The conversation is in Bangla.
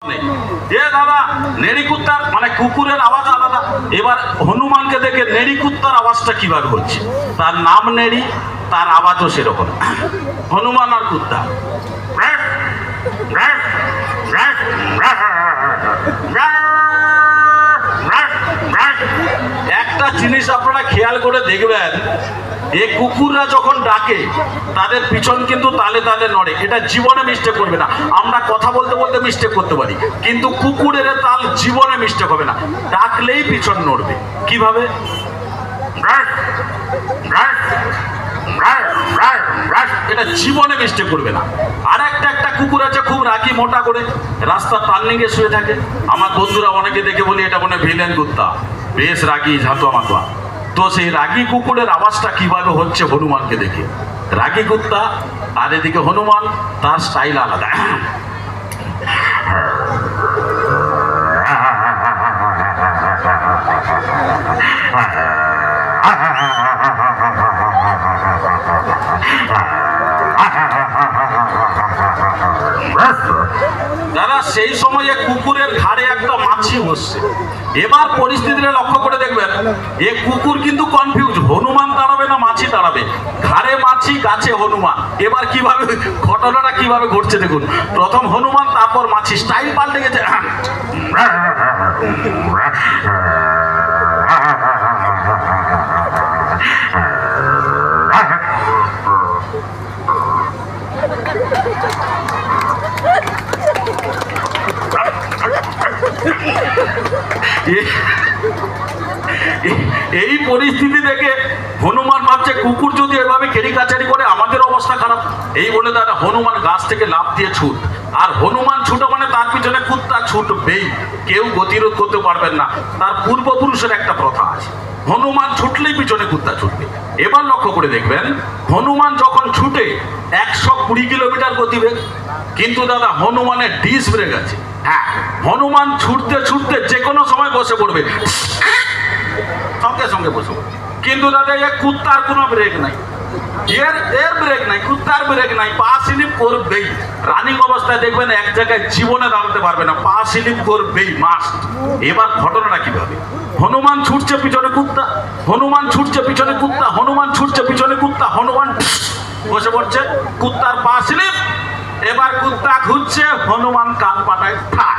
এ দাদা, নেড়ি কুত্তার মানে কুকুরের আওয়াজ আলাদা। এবার হনুমানকে দেখে নেড়ি কুত্তার আওয়াজটা কিভাবে হচ্ছে? তার নাম নেড়ি, তার আওয়াজও সেরকম। হনুমান আর কুত্তা, একটা জিনিস আপনারা খেয়াল করে দেখবেন, এই কুকুররা যখন ডাকে তাদের পিছন কিন্তু তালে তালে নড়ে। এটা জীবনে মিস্টেক করবে না। আমরা কথা বলতে বলতে মিস্টেক করতে পারি, কিন্তু কুকুরের তাল জীবনে মিস্টেক হবে না। ডাকলেই পিছন নড়বে। কিভাবে? এটা জীবনে মিস্টেক করবে না। আর একটা কুকুর আছে খুব রাগি, মোটা করে রাস্তা টার্নিং এ শুয়ে থাকে। আমার বন্ধুরা অনেকে দেখে বলি এটা মনে ভিলেন কুত্তা, বেশ রাগি, ঝাঁতুয়া মাতুয়া। তো সেই রাগী কুকুরের আওয়াজটা কিভাবে হচ্ছে হনুমানকে দেখে? রাগী কুত্তা আর এদিকে হনুমান, তার স্টাইল আলাদা। দাদা, সেই সময়ে কুকুরের ঘাড়ে একটা মাছি বসছে। এবার পরিস্থিতিটা লক্ষ্য করে দেখবেন, এ কুকুর কিন্তু কনফিউজ, হনুমান দাঁড়াবে না মাছি দাঁড়াবে। ঘাড়ে মাছি, গাছে হনুমান। এবার কিভাবে ঘটনাটা কিভাবে ঘটছে দেখুন। প্রথম হনুমান, তারপর মাছি, স্টাইল পাল্টে গেছে। এই পরিস্থিতি দেখে হনুমান ভাবছে কুকুর যদি এভাবে কেড়ি কাচারি করে আমাদের অবস্থা খারাপ। এই বলে দাদা হনুমান গাছ থেকে লাফ দিয়ে ছুট। আর হনুমান ছুটো মানে তার পিছনে কুত্তা ছুটবেই, কেউ গতিরোধ করতে পারবেন না। তার পূর্বপুরুষের একটা প্রথা আছে, হনুমান ছুটলেই পিছনে কুত্তা ছুটবে। এবার লক্ষ্য করে দেখবেন, হনুমান যখন ছুটে 120 কিলোমিটার গতিবেগ, কিন্তু দাদা হনুমানের ডিস ব্রেক আছে। হ্যাঁ, হনুমান ছুটতে ছুটতে যে কোনো সময় বসে পড়বে, সঙ্গে সঙ্গে বসে পড়বে। কিন্তু দাদা এ কুত্তার কোনো ব্রেক নাই, এর ব্রেক নাই, কুত্তার ব্রেক নাই, পা স্লিপ করবেই। রানিং অবস্থায় দেখবেন এক জায়গায় জীবনে দাঁড়াতে পারবে না, পা স্লিপ করবেই মাস্ট। এবার ঘটনাটা কিভাবে? হনুমান ছুটছে, পিছনে কুত্তা, হনুমান ছুটছে, পিছনে কুত্তা, হনুমান ছুটছে, পিছনে কুত্তা, হনুমান বসে পড়ছে, কুত্তার পা স্লিপ। এবার কুত্তা ঘুরছে, হনুমান কান পাটায় ঠাক।